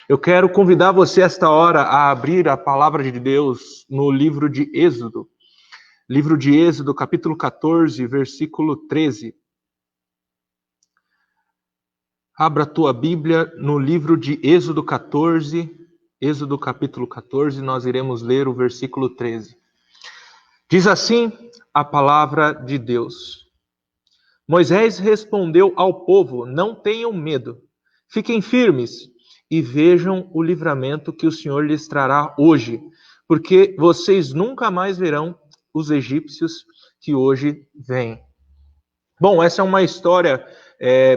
Eu quero convidar você, esta hora, a abrir a palavra de Deus no livro de Êxodo. Livro de Êxodo, capítulo 14, versículo 13. Abra a tua Bíblia no livro de Êxodo 14, Êxodo capítulo 14, nós iremos ler o versículo 13. Diz assim a palavra de Deus. Moisés respondeu ao povo: não tenham medo, fiquem firmes e vejam o livramento que o Senhor lhes trará hoje, porque vocês nunca mais verão os egípcios que hoje vêm. Bom, essa é uma história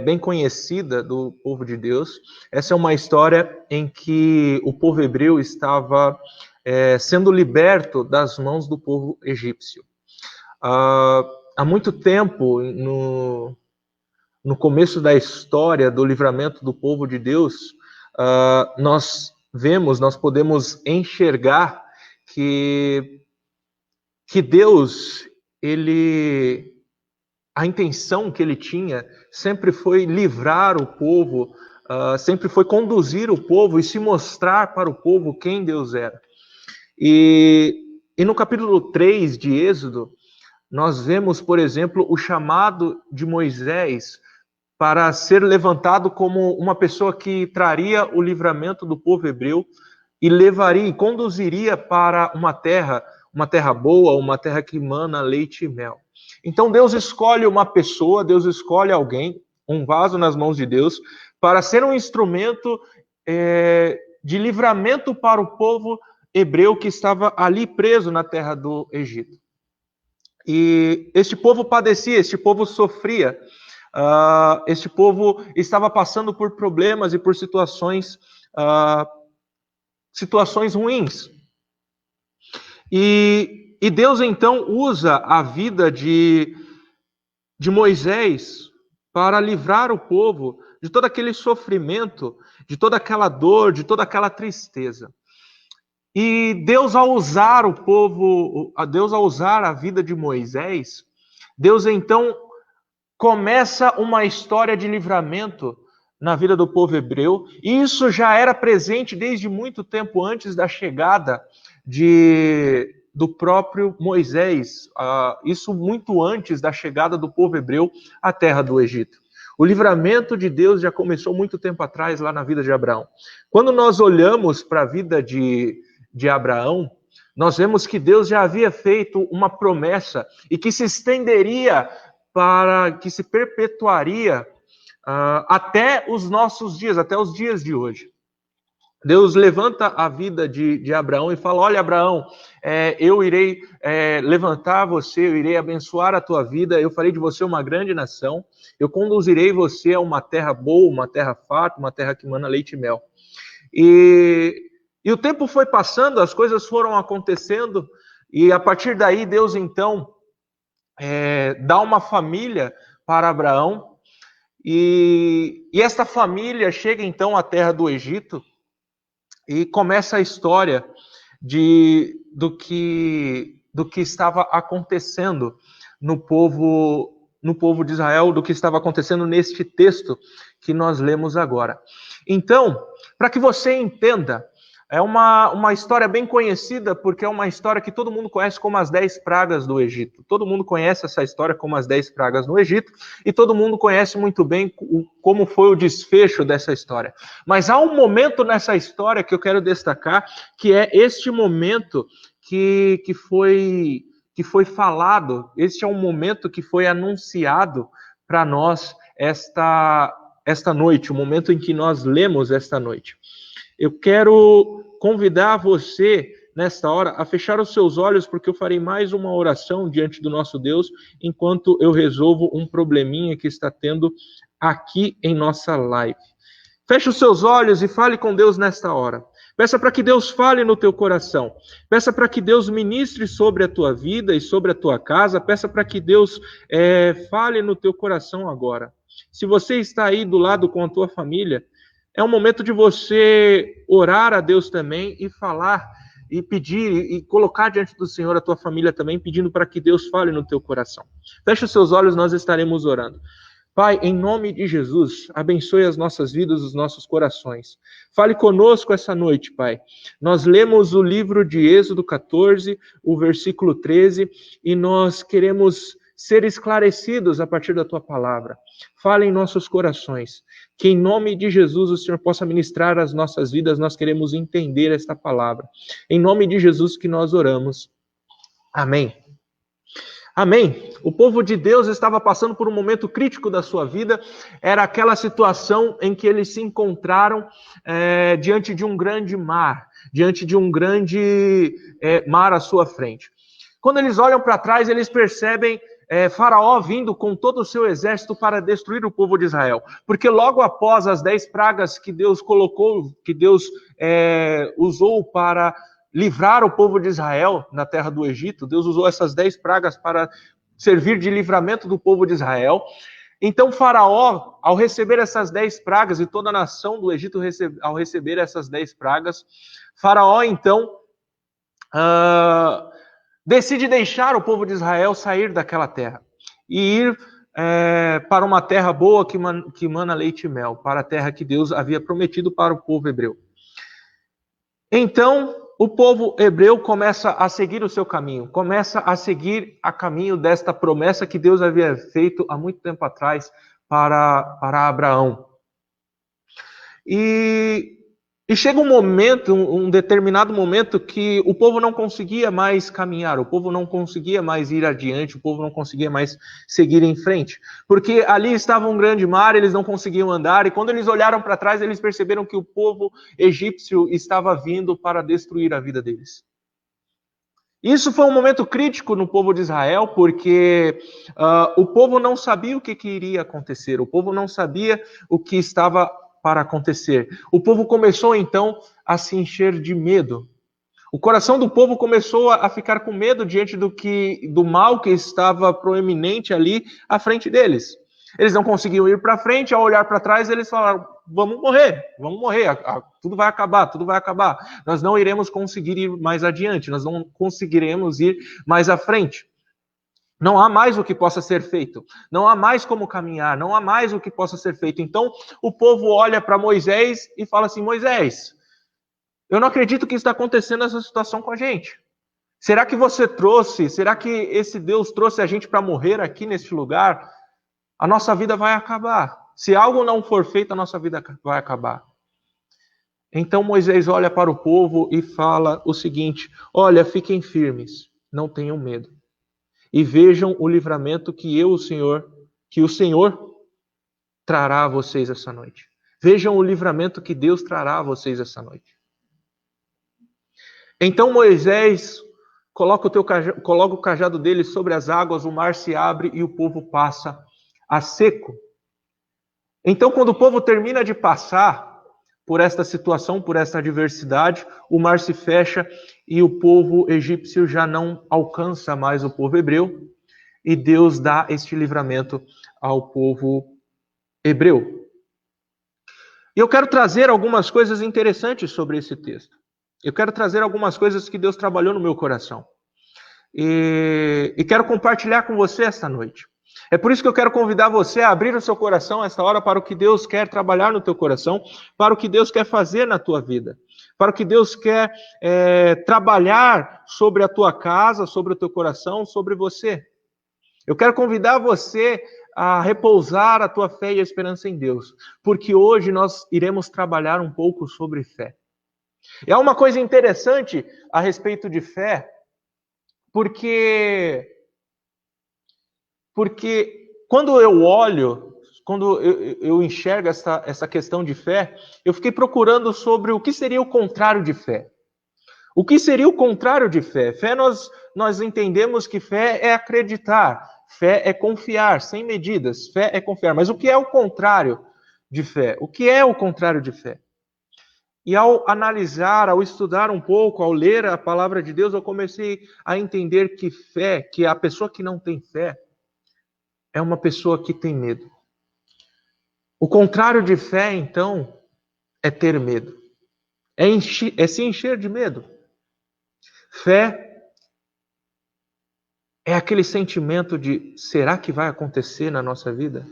bem conhecida do povo de Deus. Essa é uma história em que o povo hebreu estava sendo liberto das mãos do povo egípcio. Há muito tempo, no começo da história do livramento do povo de Deus, nós podemos enxergar que Deus, a intenção que ele tinha sempre foi livrar o povo, sempre foi conduzir o povo e se mostrar para o povo quem Deus era. E no capítulo 3 de Êxodo, nós vemos, por exemplo, o chamado de Moisés para ser levantado como uma pessoa que traria o livramento do povo hebreu e levaria e conduziria para uma terra boa, uma terra que mana leite e mel. Então Deus escolhe uma pessoa, Deus escolhe alguém, um vaso nas mãos de Deus, para ser um instrumento de livramento para o povo hebreu que estava ali preso na terra do Egito. E este povo padecia, este povo sofria, este povo estava passando por problemas e por situações ruins. E Deus então usa a vida de Moisés para livrar o povo de todo aquele sofrimento, de toda aquela dor, de toda aquela tristeza. E Deus, ao usar a vida de Moisés, Deus então começa uma história de livramento na vida do povo hebreu, e isso já era presente desde muito tempo antes da chegada do próprio Moisés, isso muito antes da chegada do povo hebreu à terra do Egito. O livramento de Deus já começou muito tempo atrás, lá na vida de Abraão. Quando nós olhamos para a vida de Abraão, nós vemos que Deus já havia feito uma promessa e que se estenderia que se perpetuaria até os nossos dias, até os dias de hoje. Deus levanta a vida de Abraão e fala: olha, Abraão, eu irei levantar você, eu irei abençoar a tua vida, eu farei de você uma grande nação, eu conduzirei você a uma terra boa, uma terra farta, uma terra que mana leite e mel. E o tempo foi passando, as coisas foram acontecendo, e a partir daí Deus então dá uma família para Abraão, e esta família chega então à terra do Egito, e começa a história do que estava acontecendo no povo de Israel, do que estava acontecendo neste texto que nós lemos agora. Então, para que você entenda, é uma história bem conhecida, porque é uma história que todo mundo conhece como as 10 pragas do Egito. Todo mundo conhece essa história como as 10 pragas no Egito, e todo mundo conhece muito bem como foi o desfecho dessa história. Mas há um momento nessa história que eu quero destacar, que é este momento que foi falado, este é um momento que foi anunciado para nós esta noite, o momento em que nós lemos esta noite. Eu quero convidar você, nesta hora, a fechar os seus olhos, porque eu farei mais uma oração diante do nosso Deus, enquanto eu resolvo um probleminha que está tendo aqui em nossa live. Feche os seus olhos e fale com Deus nesta hora. Peça para que Deus fale no teu coração. Peça para que Deus ministre sobre a tua vida e sobre a tua casa. Peça para que Deus fale no teu coração agora. Se você está aí do lado com a tua família, é um momento de você orar a Deus também e falar e pedir e colocar diante do Senhor a tua família também, pedindo para que Deus fale no teu coração. Feche os seus olhos, nós estaremos orando. Pai, em nome de Jesus, abençoe as nossas vidas, os nossos corações. Fale conosco essa noite, Pai. Nós lemos o livro de Êxodo 14, o versículo 13, e nós queremos ser esclarecidos a partir da Tua palavra. Fale em nossos corações. Que em nome de Jesus o Senhor possa ministrar as nossas vidas, nós queremos entender esta palavra. Em nome de Jesus que nós oramos. Amém. Amém. O povo de Deus estava passando por um momento crítico da sua vida. Era aquela situação em que eles se encontraram diante de um grande mar, diante de um grande mar à sua frente. Quando eles olham para trás, eles percebem Faraó vindo com todo o seu exército para destruir o povo de Israel. Porque logo após as 10 pragas que Deus colocou, que Deus usou para livrar o povo de Israel na terra do Egito, Deus usou essas 10 pragas para servir de livramento do povo de Israel. Então Faraó, ao receber essas 10 pragas, e toda a nação do Egito ao receber essas 10 pragas, Faraó então decide deixar o povo de Israel sair daquela terra e ir para uma terra boa que mana leite e mel, para a terra que Deus havia prometido para o povo hebreu. Então, o povo hebreu começa a seguir o seu caminho, começa a seguir a caminho desta promessa que Deus havia feito há muito tempo atrás para Abraão. E chega um momento, um determinado momento, que o povo não conseguia mais caminhar, o povo não conseguia mais ir adiante, o povo não conseguia mais seguir em frente. Porque ali estava um grande mar, eles não conseguiam andar, e quando eles olharam para trás, eles perceberam que o povo egípcio estava vindo para destruir a vida deles. Isso foi um momento crítico no povo de Israel, porque o povo não sabia o que iria acontecer, o povo não sabia o que estava para acontecer. O povo começou então a se encher de medo. O coração do povo começou a ficar com medo diante do mal que estava proeminente ali à frente deles. Eles não conseguiam ir para frente, ao olhar para trás, eles falaram: vamos morrer, tudo vai acabar. Nós não iremos conseguir ir mais adiante, nós não conseguiremos ir mais à frente. Não há mais o que possa ser feito. Não há mais como caminhar. Não há mais o que possa ser feito. Então, o povo olha para Moisés e fala assim: Moisés, eu não acredito que está acontecendo essa situação com a gente. Será que será que esse Deus trouxe a gente para morrer aqui neste lugar? A nossa vida vai acabar. Se algo não for feito, a nossa vida vai acabar. Então, Moisés olha para o povo e fala o seguinte: olha, fiquem firmes, não tenham medo. E vejam o livramento que o Senhor trará a vocês essa noite. Vejam o livramento que Deus trará a vocês essa noite. Então Moisés coloca o cajado dele sobre as águas, o mar se abre e o povo passa a seco. Então, quando o povo termina de passar por esta situação, por esta adversidade, o mar se fecha e o povo egípcio já não alcança mais o povo hebreu, e Deus dá este livramento ao povo hebreu. E eu quero trazer algumas coisas interessantes sobre esse texto. Eu quero trazer algumas coisas que Deus trabalhou no meu coração. E quero compartilhar com você esta noite. É por isso que eu quero convidar você a abrir o seu coração essa hora para o que Deus quer trabalhar no teu coração, para o que Deus quer fazer na tua vida, para o que Deus quer trabalhar sobre a tua casa, sobre o teu coração, sobre você. Eu quero convidar você a repousar a tua fé e a esperança em Deus, porque hoje nós iremos trabalhar um pouco sobre fé. E há uma coisa interessante a respeito de fé, porque quando eu olho, quando eu enxergo essa questão de fé, eu fiquei procurando sobre o que seria o contrário de fé. O que seria o contrário de fé? Fé, nós entendemos que fé é acreditar, fé é confiar, sem medidas, fé é confiar. Mas o que é o contrário de fé? O que é o contrário de fé? E ao analisar, ao estudar um pouco, ao ler a palavra de Deus, eu comecei a entender que fé, que a pessoa que não tem fé, é uma pessoa que tem medo. O contrário de fé, então, é ter medo. É se encher de medo. Fé é aquele sentimento de: será que vai acontecer na nossa vida?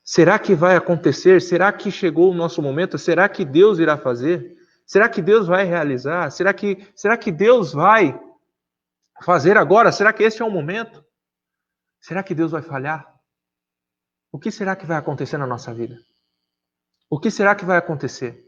Será que vai acontecer? Será que chegou o nosso momento? Será que Deus irá fazer? Será que Deus vai realizar? Será que Deus vai fazer agora? Será que esse é o momento? Será que Deus vai falhar? O que será que vai acontecer na nossa vida? O que será que vai acontecer?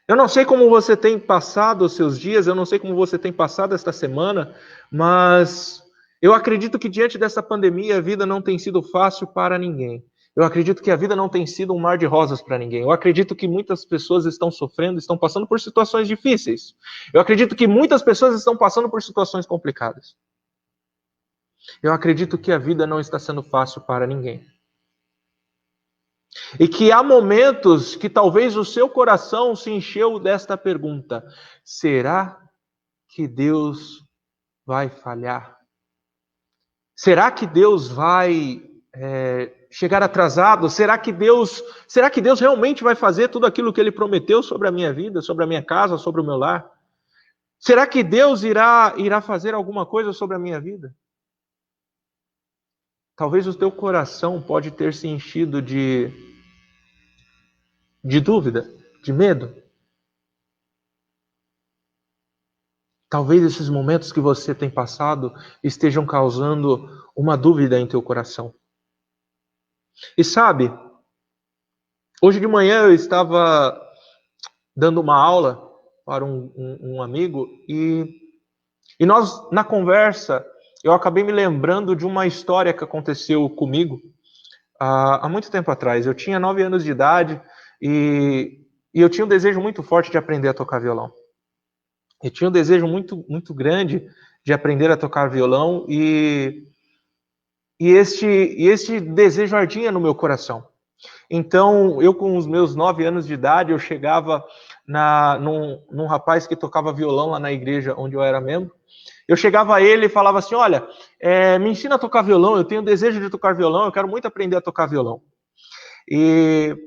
Eu não sei como você tem passado os seus dias, eu não sei como você tem passado esta semana, mas eu acredito que diante dessa pandemia a vida não tem sido fácil para ninguém. Eu acredito que a vida não tem sido um mar de rosas para ninguém. Eu acredito que muitas pessoas estão sofrendo, estão passando por situações difíceis. Eu acredito que muitas pessoas estão passando por situações complicadas. Eu acredito que a vida não está sendo fácil para ninguém. E que há momentos que talvez o seu coração se encheu desta pergunta: será que Deus vai falhar? Será que Deus vai chegar atrasado? Será que Deus realmente vai fazer tudo aquilo que Ele prometeu sobre a minha vida, sobre a minha casa, sobre o meu lar? Será que Deus irá fazer alguma coisa sobre a minha vida? Talvez o teu coração pode ter se enchido de dúvida, de medo. Talvez esses momentos que você tem passado estejam causando uma dúvida em teu coração. E sabe, hoje de manhã eu estava dando uma aula para um amigo e nós, na conversa, eu acabei me lembrando de uma história que aconteceu comigo há muito tempo atrás. Eu tinha 9 anos de idade e eu tinha um desejo muito forte de aprender a tocar violão. Eu tinha um desejo muito, muito grande de aprender a tocar violão e este desejo ardia no meu coração. Então, eu com os meus 9 anos de idade, eu chegava num rapaz que tocava violão lá na igreja onde eu era membro. Eu chegava a ele e falava assim: olha, me ensina a tocar violão, eu tenho desejo de tocar violão, eu quero muito aprender a tocar violão. E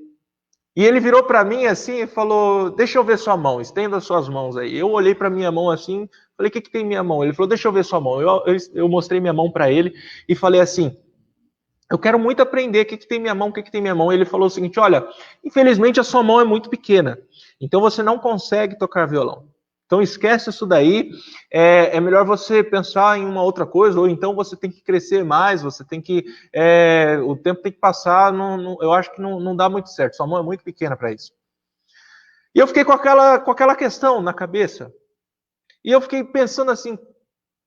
ele virou para mim assim e falou: deixa eu ver sua mão, estenda as suas mãos aí. Eu olhei para minha mão assim, falei: o que tem minha mão? Ele falou: deixa eu ver sua mão. Eu mostrei minha mão para ele e falei assim: eu quero muito aprender o que tem minha mão, o que tem minha mão. Ele falou o seguinte: olha, infelizmente a sua mão é muito pequena, então você não consegue tocar violão. Então esquece isso daí, é melhor você pensar em uma outra coisa, ou então você tem que crescer mais, você tem que, o tempo tem que passar, eu acho que não dá muito certo, sua mão é muito pequena para isso. E eu fiquei com aquela questão na cabeça, e eu fiquei pensando assim,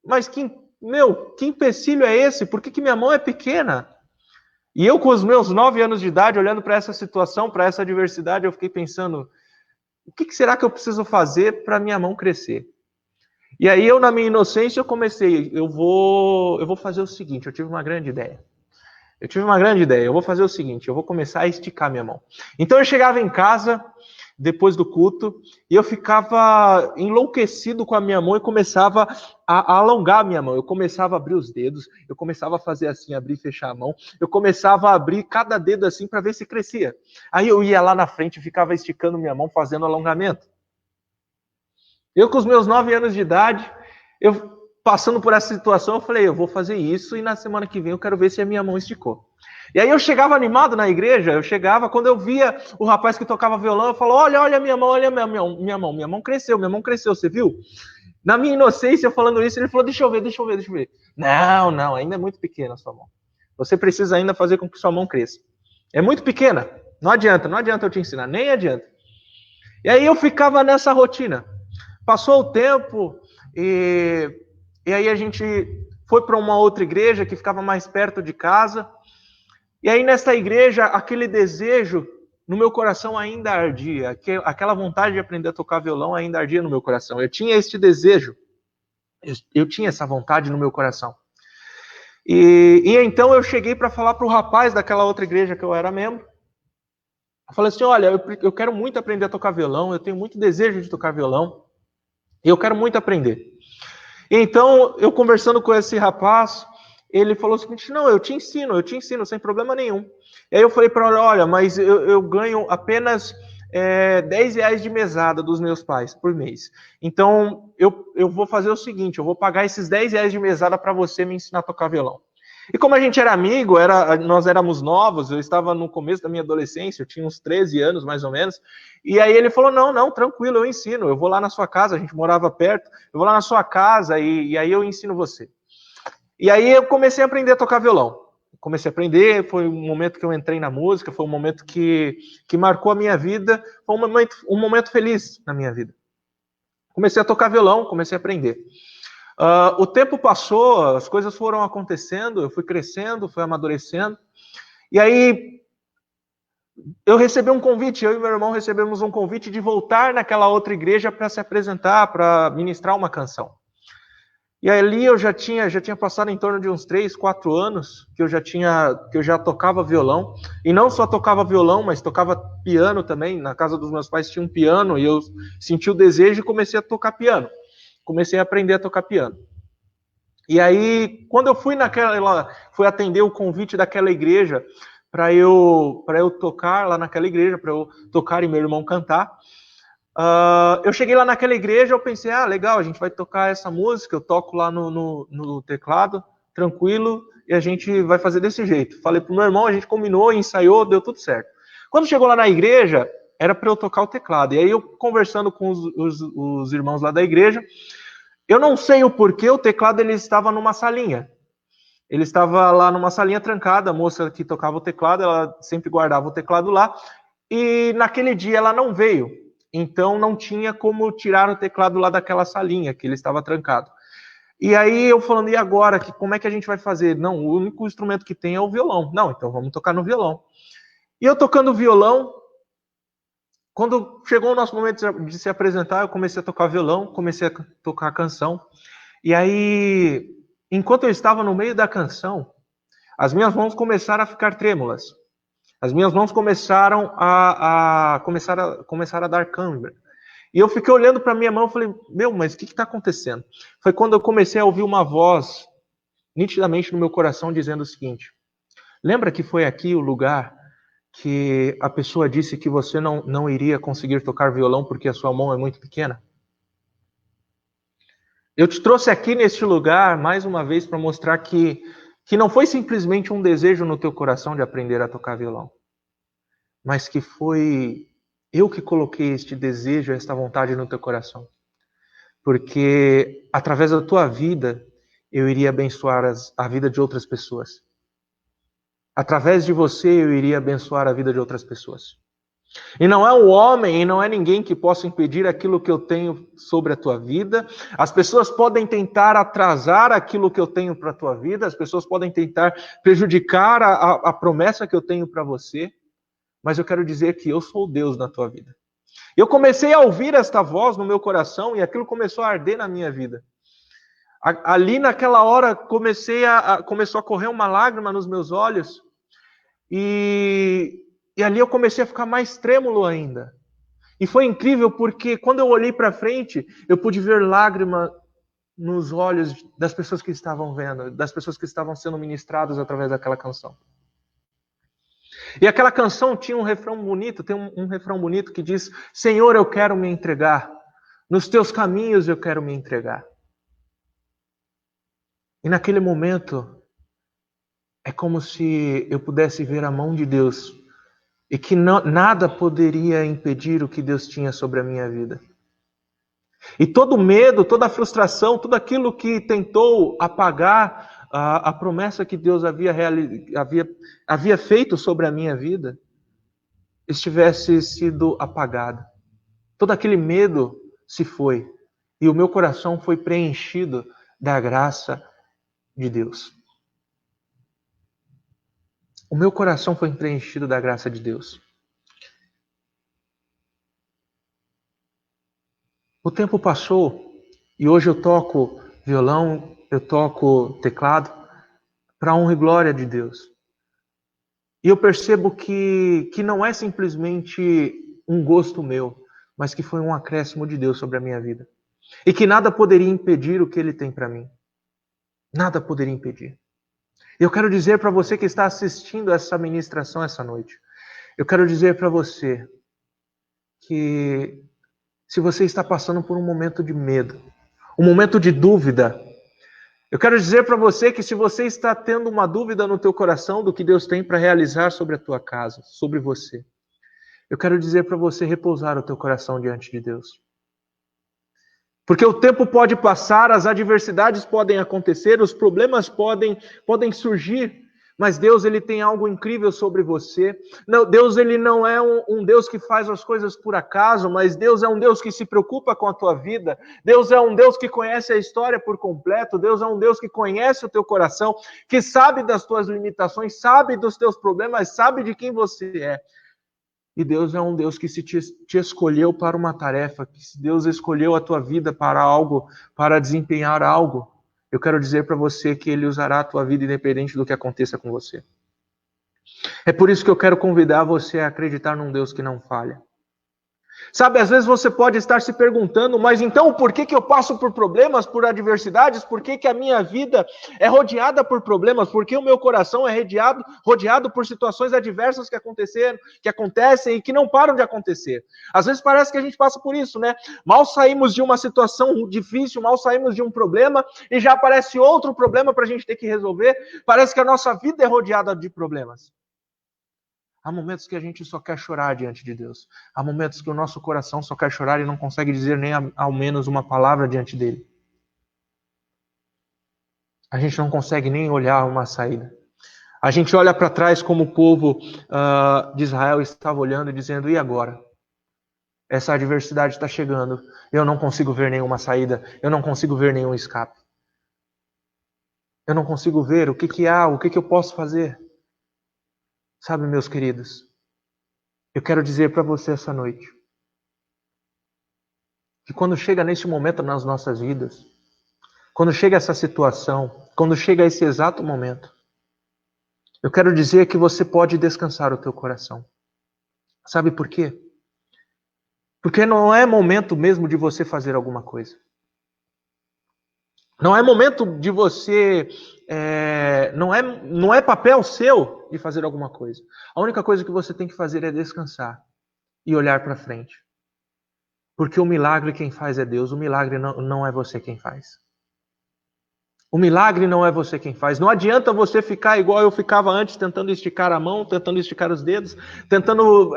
mas que empecilho é esse? Por que minha mão é pequena? E eu com os meus 9 anos de idade, olhando para essa situação, para essa adversidade, eu fiquei pensando: o que será que eu preciso fazer para minha mão crescer? E aí eu, na minha inocência, eu comecei, eu vou fazer o seguinte, eu tive uma grande ideia. Eu vou fazer o seguinte, eu vou começar a esticar minha mão. Então eu chegava em casa, depois do culto, e eu ficava enlouquecido com a minha mão e começava a alongar a minha mão. Eu começava a abrir os dedos, eu começava a fazer assim, abrir e fechar a mão. Eu começava a abrir cada dedo assim para ver se crescia. Aí eu ia lá na frente e ficava esticando minha mão, fazendo alongamento. Eu com os meus 9 anos de idade, eu passando por essa situação, eu falei: eu vou fazer isso e na semana que vem eu quero ver se a minha mão esticou. E aí eu chegava animado na igreja, quando eu via o rapaz que tocava violão, eu falava: olha a minha mão, olha a minha mão cresceu, você viu? Na minha inocência, falando isso, ele falou: deixa eu ver. Não, ainda é muito pequena a sua mão. Você precisa ainda fazer com que sua mão cresça. É muito pequena, não adianta eu te ensinar, nem adianta. E aí eu ficava nessa rotina. Passou o tempo e aí a gente foi para uma outra igreja que ficava mais perto de casa. E aí nessa igreja, aquele desejo no meu coração ainda ardia. Aquela vontade de aprender a tocar violão ainda ardia no meu coração. Eu tinha este desejo. Eu tinha essa vontade no meu coração. E então eu cheguei para falar para o rapaz daquela outra igreja que eu era membro. Eu falei assim: olha, eu quero muito aprender a tocar violão. Eu tenho muito desejo de tocar violão. E eu quero muito aprender. Então, eu conversando com esse rapaz, ele falou o seguinte: não, eu te ensino, sem problema nenhum. E aí eu falei para ele: olha, mas eu ganho apenas R$10 de mesada dos meus pais por mês. Então, eu vou fazer o seguinte: eu vou pagar esses R$10 de mesada para você me ensinar a tocar violão. E como a gente era amigo, nós éramos novos, eu estava no começo da minha adolescência, eu tinha uns 13 anos mais ou menos, e aí ele falou, não, tranquilo, eu ensino, eu vou lá na sua casa, a gente morava perto, eu vou lá na sua casa e aí eu ensino você. E aí eu comecei a aprender a tocar violão. Comecei a aprender, foi um momento que eu entrei na música, foi um momento que marcou a minha vida, foi um momento feliz na minha vida. Comecei a tocar violão, comecei a aprender. O tempo passou, as coisas foram acontecendo, eu fui crescendo, fui amadurecendo. E aí eu recebi um convite, eu e meu irmão recebemos um convite de voltar naquela outra igreja para se apresentar, para ministrar uma canção. E ali eu já tinha passado em torno de uns 3, 4 anos que eu já tocava violão. E não só tocava violão, mas tocava piano também. Na casa dos meus pais tinha um piano e eu senti o desejo e comecei a tocar piano. Comecei a aprender a tocar piano. E aí, quando eu fui atender o convite daquela igreja para eu tocar lá naquela igreja, para eu tocar e meu irmão cantar, eu cheguei lá naquela igreja, eu pensei, legal, a gente vai tocar essa música, eu toco lá no teclado, tranquilo, e a gente vai fazer desse jeito. Falei pro meu irmão, a gente combinou, ensaiou, deu tudo certo. Quando chegou lá na igreja, era para eu tocar o teclado. E aí eu conversando com os irmãos lá da igreja, eu não sei o porquê, o teclado ele estava numa salinha. Ele estava lá numa salinha trancada, a moça que tocava o teclado, ela sempre guardava o teclado lá, e naquele dia ela não veio. Então não tinha como tirar o teclado lá daquela salinha, que ele estava trancado. E aí eu falando, e agora? Como é que a gente vai fazer? Não, o único instrumento que tem é o violão. Não, então vamos tocar no violão. E eu tocando violão, quando chegou o nosso momento de se apresentar, eu comecei a tocar violão, comecei a tocar a canção. E aí, enquanto eu estava no meio da canção, as minhas mãos começaram a ficar trêmulas. As minhas mãos começaram a dar câimbra. E eu fiquei olhando para a minha mão e falei, mas o que está acontecendo? Foi quando eu comecei a ouvir uma voz nitidamente no meu coração dizendo o seguinte, lembra que foi aqui o lugar que a pessoa disse que você não iria conseguir tocar violão porque a sua mão é muito pequena? Eu te trouxe aqui neste lugar, mais uma vez, para mostrar que não foi simplesmente um desejo no teu coração de aprender a tocar violão, mas que foi eu que coloquei este desejo, esta vontade no teu coração. Porque através da tua vida, eu iria abençoar a vida de outras pessoas. Através de você, eu iria abençoar a vida de outras pessoas. E não é o homem, e não é ninguém que possa impedir aquilo que eu tenho sobre a tua vida. As pessoas podem tentar atrasar aquilo que eu tenho para a tua vida, as pessoas podem tentar prejudicar a promessa que eu tenho para você, mas eu quero dizer que eu sou Deus na tua vida. Eu comecei a ouvir esta voz no meu coração e aquilo começou a arder na minha vida. Ali naquela hora começou a correr uma lágrima nos meus olhos e ali eu comecei a ficar mais trêmulo ainda. E foi incrível porque quando eu olhei para frente, eu pude ver lágrima nos olhos das pessoas que estavam vendo, das pessoas que estavam sendo ministradas através daquela canção. E aquela canção tinha um refrão bonito, tem um refrão bonito que diz, Senhor, eu quero me entregar, nos teus caminhos eu quero me entregar. E naquele momento, é como se eu pudesse ver a mão de Deus e que nada poderia impedir o que Deus tinha sobre a minha vida. E todo medo, toda a frustração, tudo aquilo que tentou apagar a promessa que Deus havia feito sobre a minha vida, estivesse sido apagado. Todo aquele medo se foi. E o meu coração foi preenchido da graça de Deus. O meu coração foi preenchido da graça de Deus. O tempo passou e hoje eu toco violão, eu toco teclado para a honra e glória de Deus. E eu percebo que não é simplesmente um gosto meu, mas que foi um acréscimo de Deus sobre a minha vida. E que nada poderia impedir o que Ele tem para mim. Nada poderia impedir. Eu quero dizer para você que está assistindo essa ministração essa noite, eu quero dizer para você que se você está passando por um momento de medo, um momento de dúvida, Eu quero dizer para você que se você está tendo uma dúvida no teu coração do que Deus tem para realizar sobre a tua casa, sobre você, eu quero dizer para você repousar o teu coração diante de Deus. Porque o tempo pode passar, as adversidades podem acontecer, os problemas podem surgir, mas Deus ele tem algo incrível sobre você. Não, Deus ele não é um Deus que faz as coisas por acaso, mas Deus é um Deus que se preocupa com a tua vida. Deus é um Deus que conhece a história por completo. Deus é um Deus que conhece o teu coração, que sabe das tuas limitações, sabe dos teus problemas, sabe de quem você é. E Deus é um Deus que se te escolheu para uma tarefa, que se Deus escolheu a tua vida para algo, para desempenhar algo, eu quero dizer para você que Ele usará a tua vida independente do que aconteça com você. É por isso que eu quero convidar você a acreditar num Deus que não falha. Sabe, às vezes você pode estar se perguntando, mas então por que eu passo por problemas, por adversidades? Por que a minha vida é rodeada por problemas? Por que o meu coração é rodeado por situações adversas que acontecem e que não param de acontecer? Às vezes parece que a gente passa por isso, né? Mal saímos de uma situação difícil, mal saímos de um problema e já aparece outro problema para a gente ter que resolver. Parece que a nossa vida é rodeada de problemas. Há momentos que a gente só quer chorar diante de Deus. Há momentos que o nosso coração só quer chorar e não consegue dizer nem ao menos uma palavra diante dele. A gente não consegue nem olhar uma saída. A gente olha para trás como o povo de Israel estava olhando e dizendo, e agora? Essa adversidade está chegando. Eu não consigo ver nenhuma saída. Eu não consigo ver nenhum escape. Eu não consigo ver o que há, o que eu posso fazer. Sabe, meus queridos, eu quero dizer para você essa noite que quando chega nesse momento nas nossas vidas, quando chega essa situação, quando chega esse exato momento, eu quero dizer que você pode descansar o teu coração. Sabe por quê? Porque não é momento mesmo de você fazer alguma coisa. Não é momento de você... não é papel seu de fazer alguma coisa. A única coisa que você tem que fazer é descansar e olhar para frente. Porque o milagre quem faz é Deus. O milagre não é você quem faz. O milagre não é você quem faz. Não adianta você ficar igual eu ficava antes, tentando esticar a mão, tentando esticar os dedos, tentando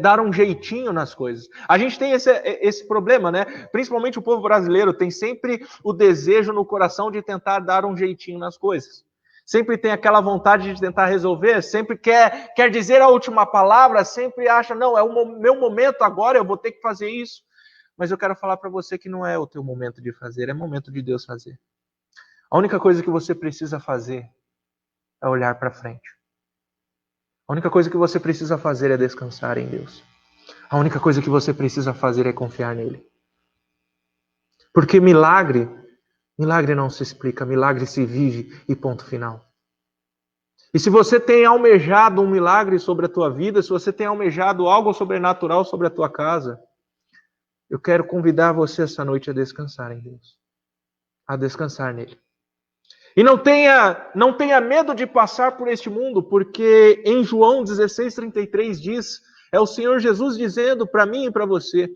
dar um jeitinho nas coisas. A gente tem esse problema, né? Principalmente o povo brasileiro tem sempre o desejo no coração de tentar dar um jeitinho nas coisas. Sempre tem aquela vontade de tentar resolver, sempre quer dizer a última palavra, sempre acha, não, é o meu momento agora, eu vou ter que fazer isso. Mas eu quero falar para você que não é o teu momento de fazer, é momento de Deus fazer. A única coisa que você precisa fazer é olhar para frente. A única coisa que você precisa fazer é descansar em Deus. A única coisa que você precisa fazer é confiar nele. Porque milagre não se explica, milagre se vive e ponto final. E se você tem almejado um milagre sobre a tua vida, se você tem almejado algo sobrenatural sobre a tua casa, eu quero convidar você essa noite a descansar em Deus. A descansar nele. E não tenha medo de passar por este mundo, porque em João 16:33 diz, é o Senhor Jesus dizendo para mim e para você,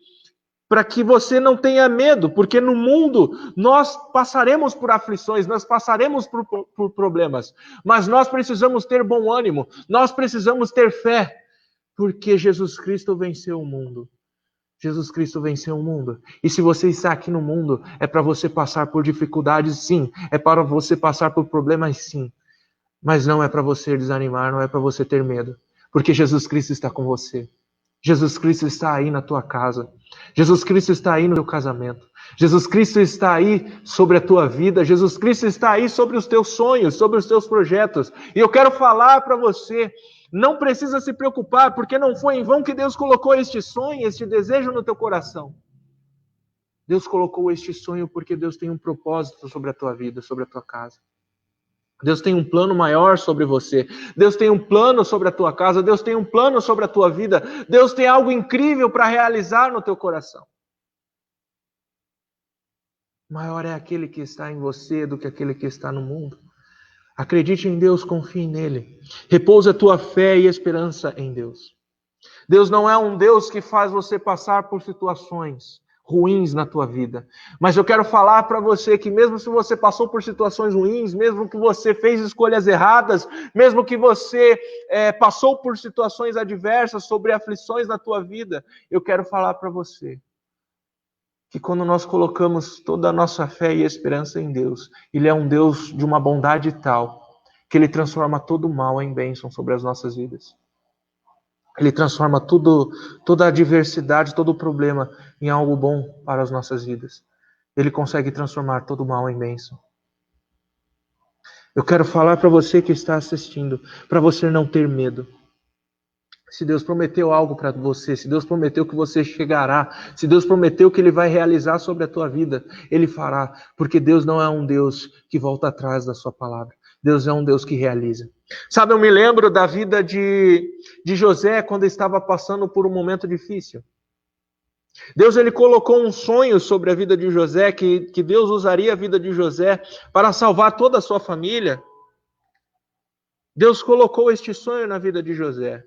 para que você não tenha medo, porque no mundo nós passaremos por aflições, nós passaremos por problemas, mas nós precisamos ter bom ânimo, nós precisamos ter fé, porque Jesus Cristo venceu o mundo. Jesus Cristo venceu o mundo. E se você está aqui no mundo, é para você passar por dificuldades, sim. É para você passar por problemas, sim. Mas não é para você desanimar, não é para você ter medo. Porque Jesus Cristo está com você. Jesus Cristo está aí na tua casa. Jesus Cristo está aí no teu casamento. Jesus Cristo está aí sobre a tua vida. Jesus Cristo está aí sobre os teus sonhos, sobre os teus projetos. E eu quero falar para você, não precisa se preocupar, porque não foi em vão que Deus colocou este sonho, este desejo no teu coração. Deus colocou este sonho porque Deus tem um propósito sobre a tua vida, sobre a tua casa. Deus tem um plano maior sobre você. Deus tem um plano sobre a tua casa. Deus tem um plano sobre a tua vida. Deus tem algo incrível para realizar no teu coração. Maior é aquele que está em você do que aquele que está no mundo. Acredite em Deus, confie nele. Repousa a tua fé e esperança em Deus. Deus não é um Deus que faz você passar por situações ruins na tua vida. Mas eu quero falar para você que mesmo se você passou por situações ruins, mesmo que você fez escolhas erradas, mesmo que você passou por situações adversas, sobre aflições na tua vida, eu quero falar para você que quando nós colocamos toda a nossa fé e esperança em Deus, Ele é um Deus de uma bondade tal, que Ele transforma todo o mal em bênção sobre as nossas vidas. Ele transforma toda a adversidade, todo o problema em algo bom para as nossas vidas. Ele consegue transformar todo o mal em bênção. Eu quero falar para você que está assistindo, para você não ter medo. Se Deus prometeu algo para você, se Deus prometeu que você chegará, se Deus prometeu que Ele vai realizar sobre a tua vida, Ele fará, porque Deus não é um Deus que volta atrás da sua palavra. Deus é um Deus que realiza. Sabe, eu me lembro da vida de José quando estava passando por um momento difícil. Deus ele colocou um sonho sobre a vida de José, que Deus usaria a vida de José para salvar toda a sua família. Deus colocou este sonho na vida de José.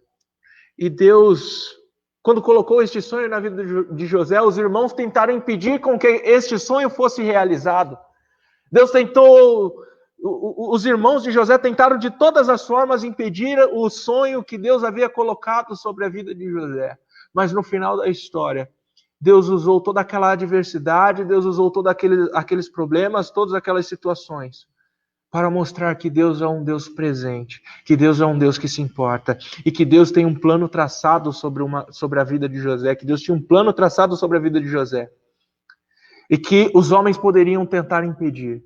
E Deus, quando colocou este sonho na vida de José, os irmãos tentaram impedir com que este sonho fosse realizado. Deus tentou, os irmãos de José tentaram de todas as formas impedir o sonho que Deus havia colocado sobre a vida de José. Mas no final da história, Deus usou toda aquela adversidade, Deus usou todos aqueles problemas, todas aquelas situações, para mostrar que Deus é um Deus presente, que Deus é um Deus que se importa, e que Deus tem um plano traçado sobre a vida de José, que Deus tinha um plano traçado sobre a vida de José, e que os homens poderiam tentar impedir.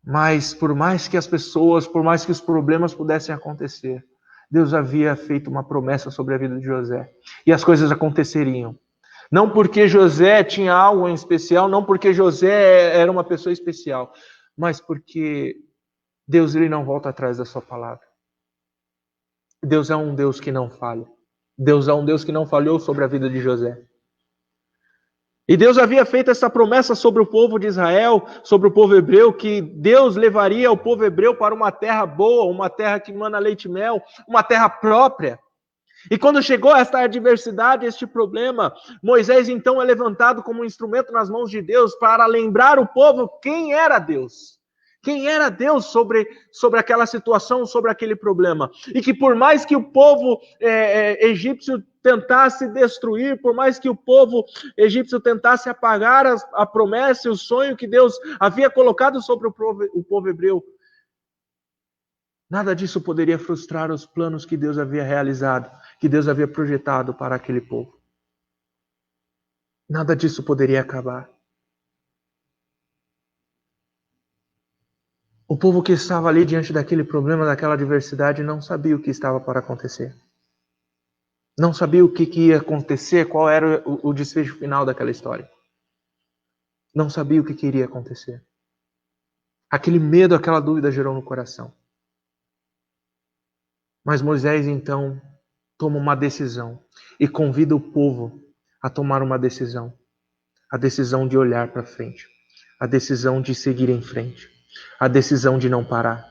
Mas por mais que as pessoas, por mais que os problemas pudessem acontecer, Deus havia feito uma promessa sobre a vida de José, e as coisas aconteceriam. Não porque José tinha algo em especial, não porque José era uma pessoa especial, mas porque Deus ele não volta atrás da sua palavra. Deus é um Deus que não falha. Deus é um Deus que não falhou sobre a vida de José. E Deus havia feito essa promessa sobre o povo de Israel, sobre o povo hebreu, que Deus levaria o povo hebreu para uma terra boa, uma terra que mana leite e mel, uma terra própria. E quando chegou esta adversidade, este problema, Moisés então é levantado como um instrumento nas mãos de Deus para lembrar o povo quem era Deus. Quem era Deus sobre aquela situação, sobre aquele problema. E que por mais que o povo egípcio tentasse destruir, por mais que o povo egípcio tentasse apagar a promessa e o sonho que Deus havia colocado sobre o povo hebreu, nada disso poderia frustrar os planos que Deus havia realizado, que Deus havia projetado para aquele povo. Nada disso poderia acabar. O povo que estava ali diante daquele problema, daquela adversidade, não sabia o que estava para acontecer. Não sabia o que ia acontecer, qual era o desfecho final daquela história. Não sabia o que iria acontecer. Aquele medo, aquela dúvida gerou no coração. Mas Moisés, então, toma uma decisão e convida o povo a tomar uma decisão. A decisão de olhar para frente. A decisão de seguir em frente. A decisão de não parar.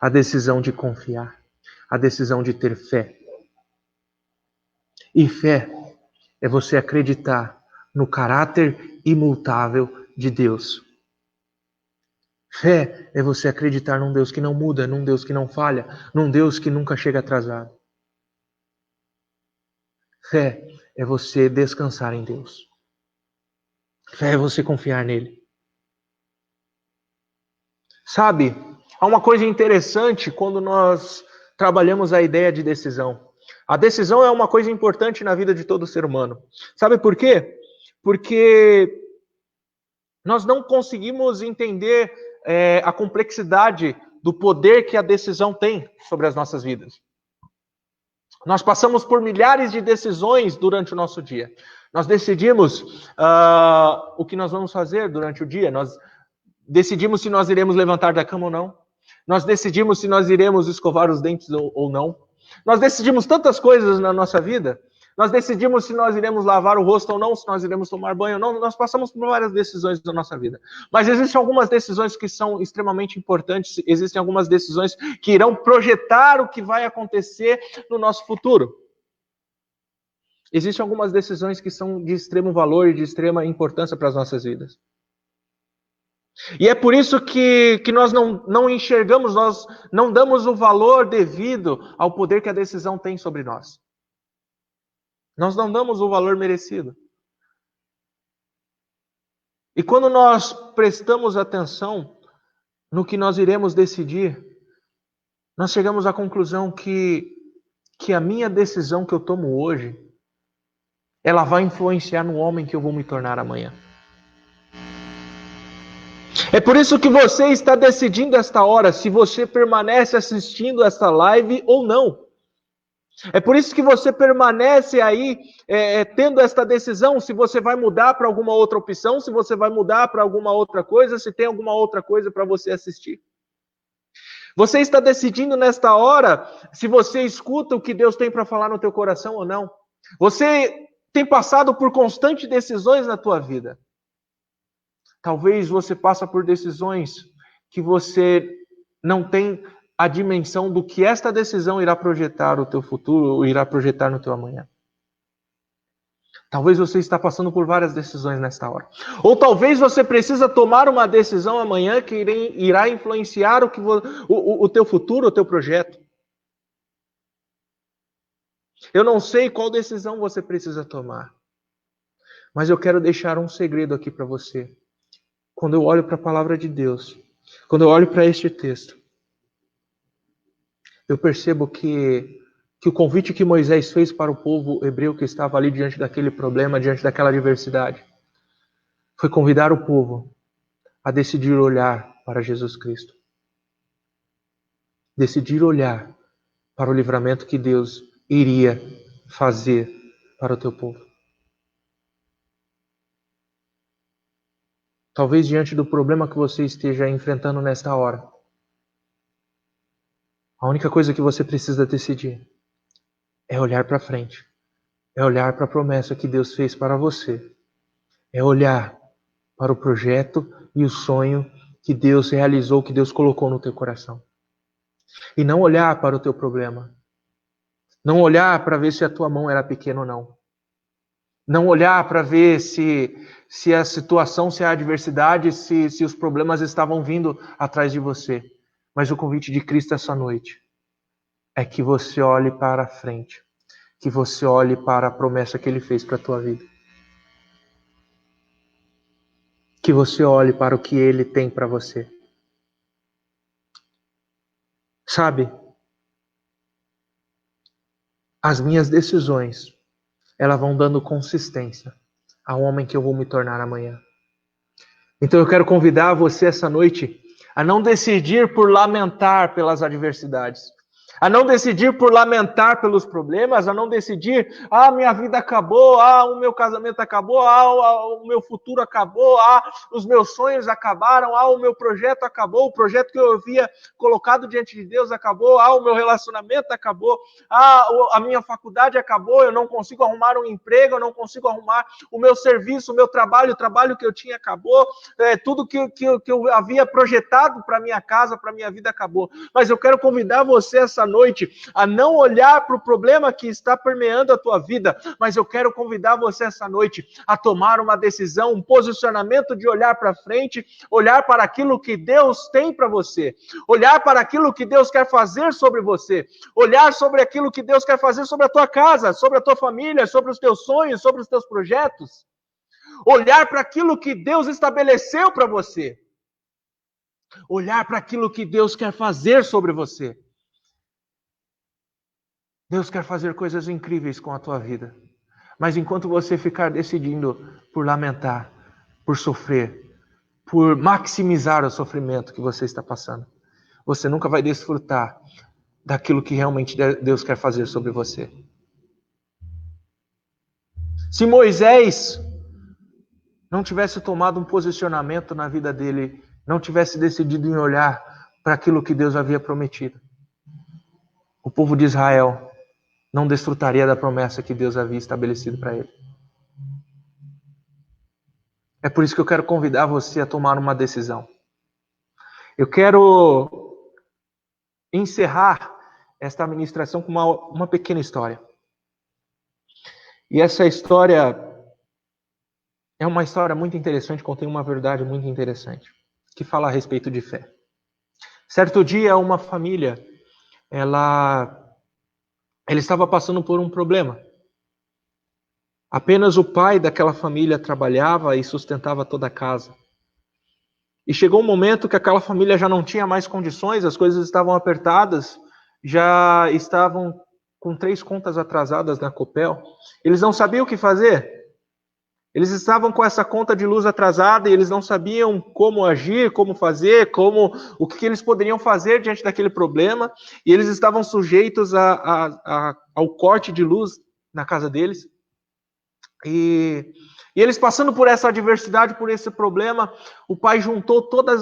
A decisão de confiar. A decisão de ter fé. E fé é você acreditar no caráter imutável de Deus. Fé é você acreditar num Deus que não muda, num Deus que não falha, num Deus que nunca chega atrasado. Fé é você descansar em Deus. Fé é você confiar nele. Sabe, há uma coisa interessante quando nós trabalhamos a ideia de decisão. A decisão é uma coisa importante na vida de todo ser humano. Sabe por quê? Porque nós não conseguimos entender a complexidade do poder que a decisão tem sobre as nossas vidas. Nós passamos por milhares de decisões durante o nosso dia. Nós decidimos o que nós vamos fazer durante o dia. Nós decidimos se nós iremos levantar da cama ou não. Nós decidimos se nós iremos escovar os dentes ou não. Nós decidimos tantas coisas na nossa vida. Nós decidimos se nós iremos lavar o rosto ou não, se nós iremos tomar banho ou não. Nós passamos por várias decisões na nossa vida. Mas existem algumas decisões que são extremamente importantes. Existem algumas decisões que irão projetar o que vai acontecer no nosso futuro. Existem algumas decisões que são de extremo valor e de extrema importância para as nossas vidas. E é por isso que nós não enxergamos, nós não damos o valor devido ao poder que a decisão tem sobre nós. Nós não damos o valor merecido. E quando nós prestamos atenção no que nós iremos decidir, nós chegamos à conclusão que a minha decisão que eu tomo hoje, ela vai influenciar no homem que eu vou me tornar amanhã. É por isso que você está decidindo esta hora se você permanece assistindo esta live ou não. É por isso que você permanece aí tendo esta decisão, se você vai mudar para alguma outra opção, se você vai mudar para alguma outra coisa, se tem alguma outra coisa para você assistir. Você está decidindo nesta hora se você escuta o que Deus tem para falar no teu coração ou não. Você tem passado por constantes decisões na tua vida. Talvez você passe por decisões que você não tem a dimensão do que esta decisão irá projetar o teu futuro ou irá projetar no teu amanhã. Talvez você está passando por várias decisões nesta hora. Ou talvez você precisa tomar uma decisão amanhã que irá influenciar o teu futuro, o teu projeto. Eu não sei qual decisão você precisa tomar. Mas eu quero deixar um segredo aqui para você. Quando eu olho para a palavra de Deus, quando eu olho para este texto, eu percebo que o convite que Moisés fez para o povo hebreu que estava ali diante daquele problema, diante daquela adversidade, foi convidar o povo a decidir olhar para Jesus Cristo. Decidir olhar para o livramento que Deus iria fazer para o teu povo. Talvez diante do problema que você esteja enfrentando nesta hora, a única coisa que você precisa decidir é olhar para frente. É olhar para a promessa que Deus fez para você. É olhar para o projeto e o sonho que Deus realizou, que Deus colocou no teu coração. E não olhar para o teu problema. Não olhar para ver se a tua mão era pequena ou não. Não olhar para ver se a situação, se a adversidade, se os problemas estavam vindo atrás de você. Mas o convite de Cristo essa noite é que você olhe para a frente. Que você olhe para a promessa que Ele fez para a tua vida. Que você olhe para o que Ele tem para você. Sabe? As minhas decisões, elas vão dando consistência ao homem que eu vou me tornar amanhã. Então eu quero convidar você essa noite a não decidir por lamentar pelas adversidades. A não decidir por lamentar pelos problemas, a não decidir, minha vida acabou, o meu casamento acabou, o meu futuro acabou, os meus sonhos acabaram, o meu projeto acabou, o projeto que eu havia colocado diante de Deus acabou, o meu relacionamento acabou, a minha faculdade acabou, eu não consigo arrumar um emprego, eu não consigo arrumar o meu serviço, o trabalho que eu tinha acabou, tudo que eu havia projetado para minha casa, para minha vida acabou. Mas eu quero convidar você essa noite a não olhar para o problema que está permeando a tua vida, mas eu quero convidar você essa noite a tomar uma decisão, um posicionamento de olhar para frente, olhar para aquilo que Deus tem para você, olhar para aquilo que Deus quer fazer sobre você, olhar sobre aquilo que Deus quer fazer sobre a tua casa, sobre a tua família, sobre os teus sonhos, sobre os teus projetos, olhar para aquilo que Deus estabeleceu para você, olhar para aquilo que Deus quer fazer sobre você. Deus quer fazer coisas incríveis com a tua vida. Mas enquanto você ficar decidindo por lamentar, por sofrer, por maximizar o sofrimento que você está passando, você nunca vai desfrutar daquilo que realmente Deus quer fazer sobre você. Se Moisés não tivesse tomado um posicionamento na vida dele, não tivesse decidido em olhar para aquilo que Deus havia prometido, o povo de Israel não desfrutaria da promessa que Deus havia estabelecido para ele. É por isso que eu quero convidar você a tomar uma decisão. Eu quero encerrar esta ministração com uma pequena história. E essa história é uma história muito interessante, contém uma verdade muito interessante, que fala a respeito de fé. Certo dia, uma família, ela estava passando por um problema. Apenas o pai daquela família trabalhava e sustentava toda a casa. E chegou um momento que aquela família já não tinha mais condições, as coisas estavam apertadas, já estavam com 3 contas atrasadas na Copel. Eles não sabiam o que fazer. Eles estavam com essa conta de luz atrasada e eles não sabiam como agir, como fazer, o que eles poderiam fazer diante daquele problema. E eles estavam sujeitos ao corte de luz na casa deles. E eles passando por essa adversidade, por esse problema, o pai juntou toda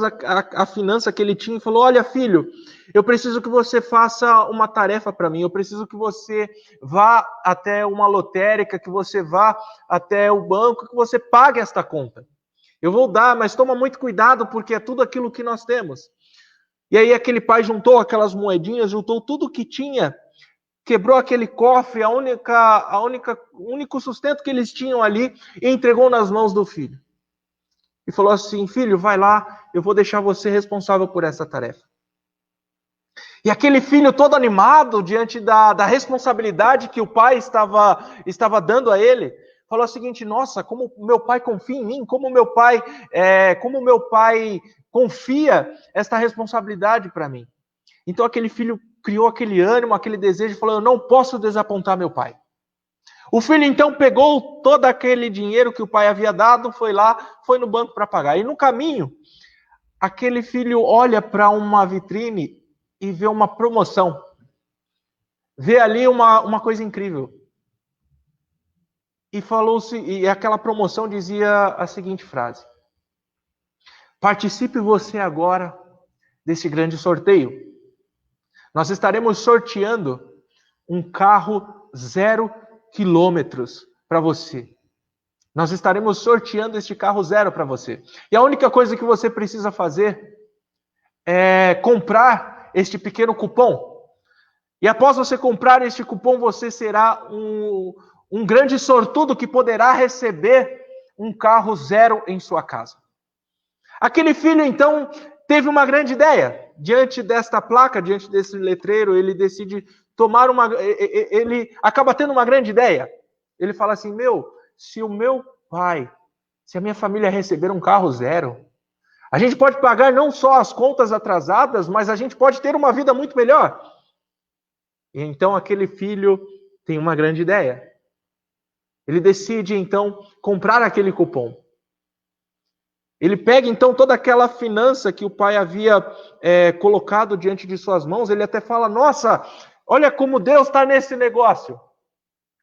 a finança que ele tinha e falou: olha, filho, eu preciso que você faça uma tarefa para mim, eu preciso que você vá até uma lotérica, que você vá até o banco, que você pague esta conta. Eu vou dar, mas toma muito cuidado, porque é tudo aquilo que nós temos. E aí aquele pai juntou aquelas moedinhas, juntou tudo que tinha, quebrou aquele cofre, o único sustento que eles tinham ali, e entregou nas mãos do filho. E falou assim: filho, vai lá, eu vou deixar você responsável por essa tarefa. E aquele filho todo animado, diante da responsabilidade que o pai estava dando a ele, falou o seguinte: nossa, como meu pai confia em mim, como meu pai confia esta responsabilidade para mim. Então aquele filho criou aquele ânimo, aquele desejo, e falou: eu não posso desapontar meu pai. O filho então pegou todo aquele dinheiro que o pai havia dado, foi no banco para pagar. E no caminho, aquele filho olha para uma vitrine e vê uma promoção. Vê ali uma coisa incrível. E aquela promoção dizia a seguinte frase: participe você agora desse grande sorteio. Nós estaremos sorteando um carro 0 quilômetros para você. Nós estaremos sorteando este carro 0 para você. E a única coisa que você precisa fazer é comprar este pequeno cupom. E após você comprar este cupom, você será um grande sortudo que poderá receber um carro 0 em sua casa. Aquele filho, então, teve uma grande ideia. Diante desta placa, diante desse letreiro, ele decide ele acaba tendo uma grande ideia. Ele fala assim: se o meu pai, se a minha família receber um carro 0, a gente pode pagar não só as contas atrasadas, mas a gente pode ter uma vida muito melhor. E então aquele filho tem uma grande ideia. Ele decide então comprar aquele cupom. Ele pega então toda aquela finança que o pai havia colocado diante de suas mãos, ele até fala: nossa, olha como Deus está nesse negócio.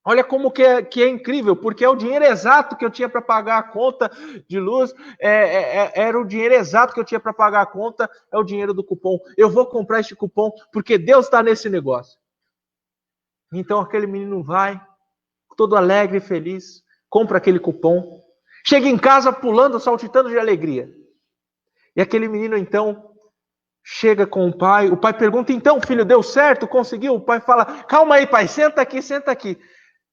Olha como que é incrível, porque é o dinheiro exato que eu tinha para pagar a conta de luz, era o dinheiro exato que eu tinha para pagar a conta, é o dinheiro do cupom. Eu vou comprar este cupom porque Deus está nesse negócio. Então aquele menino vai, todo alegre e feliz, compra aquele cupom, chega em casa pulando, saltitando de alegria. E aquele menino, então, chega com o pai pergunta: então, filho, deu certo? Conseguiu? O pai fala: calma aí, pai, senta aqui.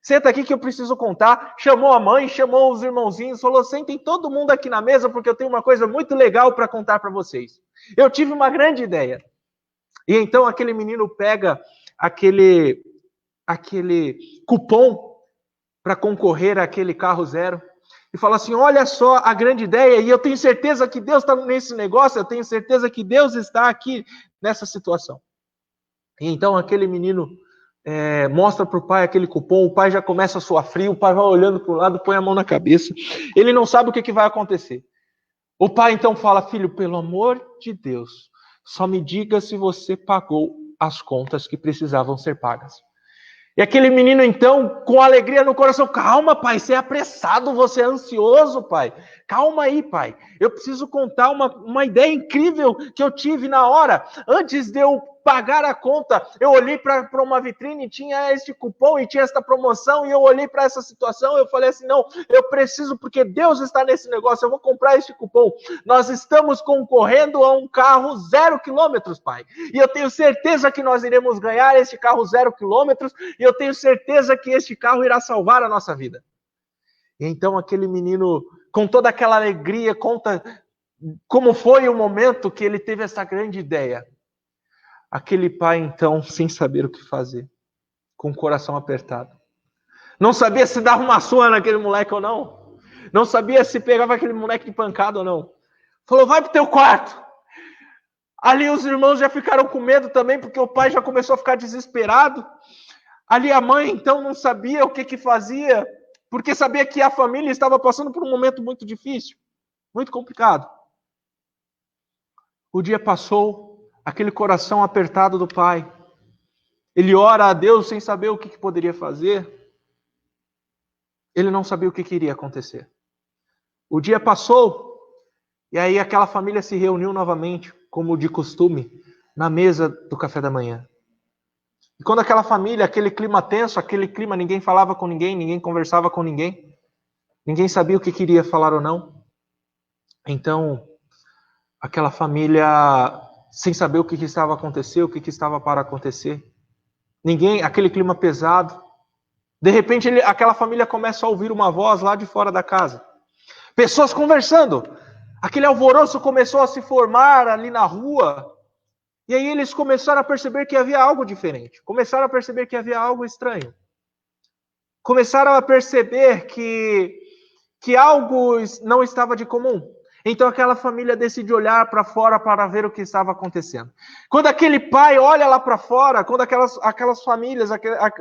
Senta aqui que eu preciso contar. Chamou a mãe, chamou os irmãozinhos, falou: sentem todo mundo aqui na mesa, porque eu tenho uma coisa muito legal para contar para vocês. Eu tive uma grande ideia. E então aquele menino pega aquele cupom para concorrer àquele carro 0 e fala assim: olha só a grande ideia, e eu tenho certeza que Deus está nesse negócio, eu tenho certeza que Deus está aqui nessa situação. E então aquele menino mostra para o pai aquele cupom, o pai já começa a suar frio, o pai vai olhando para o lado, põe a mão na cabeça, ele não sabe o que vai acontecer. O pai então fala: filho, pelo amor de Deus, só me diga se você pagou as contas que precisavam ser pagas. E aquele menino, então, com alegria no coração: calma, pai, você é apressado, você é ansioso, pai. Calma aí, pai. Eu preciso contar uma ideia incrível que eu tive na hora. Antes de eu pagar a conta, eu olhei para uma vitrine e tinha este cupom e tinha esta promoção, e eu olhei para essa situação e eu falei assim, não, eu preciso, porque Deus está nesse negócio, eu vou comprar este cupom. Nós estamos concorrendo a um carro 0 quilômetros, Pai. E eu tenho certeza que nós iremos ganhar este carro 0 quilômetros, e eu tenho certeza que este carro irá salvar a nossa vida. E então aquele menino, com toda aquela alegria, conta como foi o momento que ele teve essa grande ideia. Aquele pai, então, sem saber o que fazer, com o coração apertado. Não sabia se dava uma surra naquele moleque ou não. Não sabia se pegava aquele moleque de pancada ou não. Falou, vai pro teu quarto. Ali os irmãos já ficaram com medo também, porque o pai já começou a ficar desesperado. Ali a mãe, então, não sabia o que fazia, porque sabia que a família estava passando por um momento muito difícil, muito complicado. O dia passou, aquele coração apertado do pai. Ele ora a Deus sem saber o que poderia fazer. Ele não sabia o que iria acontecer. O dia passou, e aí aquela família se reuniu novamente, como de costume, na mesa do café da manhã. E quando aquela família, aquele clima tenso, aquele clima, ninguém falava com ninguém, ninguém conversava com ninguém, ninguém sabia o que queria falar ou não. Então, aquela família, sem saber o que estava a acontecer, o que estava para acontecer. Ninguém, aquele clima pesado. De repente, aquela família começa a ouvir uma voz lá de fora da casa. Pessoas conversando. Aquele alvoroço começou a se formar ali na rua. E aí eles começaram a perceber que havia algo diferente. Começaram a perceber que havia algo estranho. Começaram a perceber que algo não estava de comum. Então aquela família decide olhar para fora para ver o que estava acontecendo. Quando aquele pai olha lá para fora, quando aquelas famílias,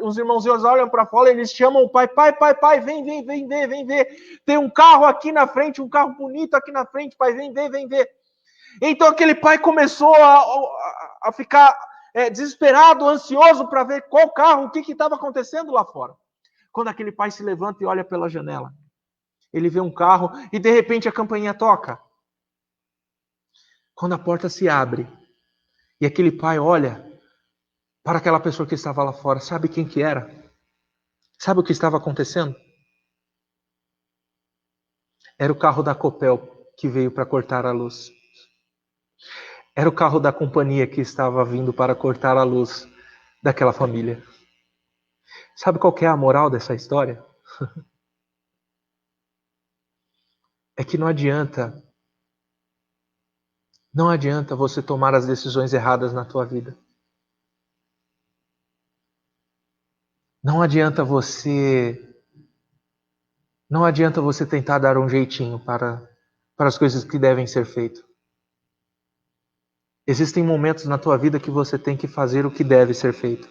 os irmãozinhos olham para fora, eles chamam o pai, pai, vem ver. Tem um carro aqui na frente, um carro bonito aqui na frente, pai, vem ver. Então aquele pai começou a ficar desesperado, ansioso para ver qual carro, o que estava acontecendo lá fora. Quando aquele pai se levanta e olha pela janela, ele vê um carro e de repente a campainha toca. Quando a porta se abre e aquele pai olha para aquela pessoa que estava lá fora, sabe quem que era? Sabe o que estava acontecendo? Era o carro da Copel que veio para cortar a luz. Era o carro da companhia que estava vindo para cortar a luz daquela família. Sabe qual que é a moral dessa história? É que não adianta você tomar as decisões erradas na tua vida. Não adianta você tentar dar um jeitinho para as coisas que devem ser feitas. Existem momentos na tua vida que você tem que fazer o que deve ser feito.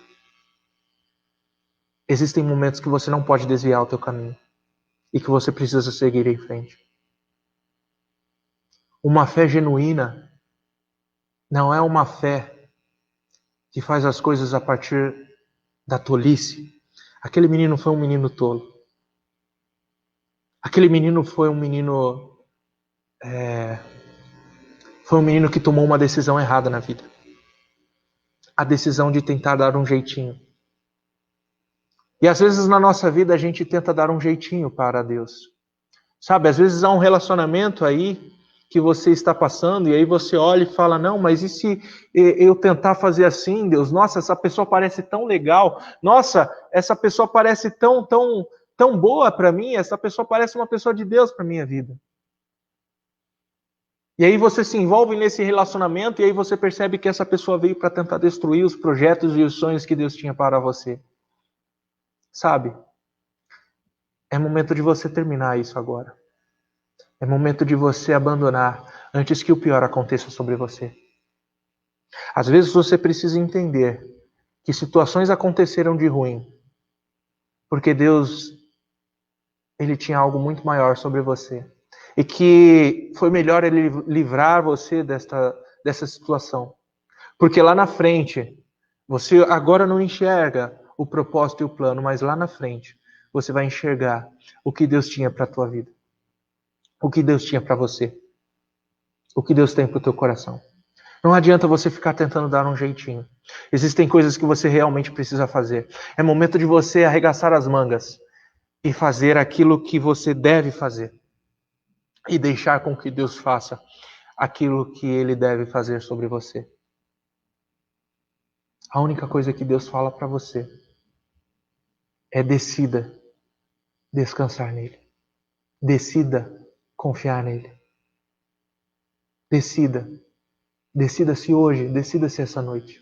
Existem momentos que você não pode desviar o teu caminho e que você precisa seguir em frente. Uma fé genuína não é uma fé que faz as coisas a partir da tolice. Aquele menino foi um menino tolo. Aquele menino foi um menino que tomou uma decisão errada na vida. A decisão de tentar dar um jeitinho. E às vezes na nossa vida a gente tenta dar um jeitinho para Deus. Sabe, às vezes há um relacionamento aí que você está passando e aí você olha e fala, não, mas e se eu tentar fazer assim, Deus? Nossa, essa pessoa parece tão legal. Nossa, essa pessoa parece tão boa para mim. Essa pessoa parece uma pessoa de Deus para minha vida. E aí você se envolve nesse relacionamento e aí você percebe que essa pessoa veio para tentar destruir os projetos e os sonhos que Deus tinha para você. Sabe? É momento de você terminar isso agora. É momento de você abandonar antes que o pior aconteça sobre você. Às vezes você precisa entender que situações aconteceram de ruim, porque Deus, Ele tinha algo muito maior sobre você. E que foi melhor Ele livrar você dessa situação. Porque lá na frente, você agora não enxerga o propósito e o plano, mas lá na frente, você vai enxergar o que Deus tinha para a tua vida. O que Deus tinha para você. O que Deus tem para o teu coração. Não adianta você ficar tentando dar um jeitinho. Existem coisas que você realmente precisa fazer. É momento de você arregaçar as mangas e fazer aquilo que você deve fazer. E deixar com que Deus faça aquilo que Ele deve fazer sobre você. A única coisa que Deus fala para você é decida descansar nele. Decida confiar nele. Decida. Decida-se hoje, decida-se essa noite.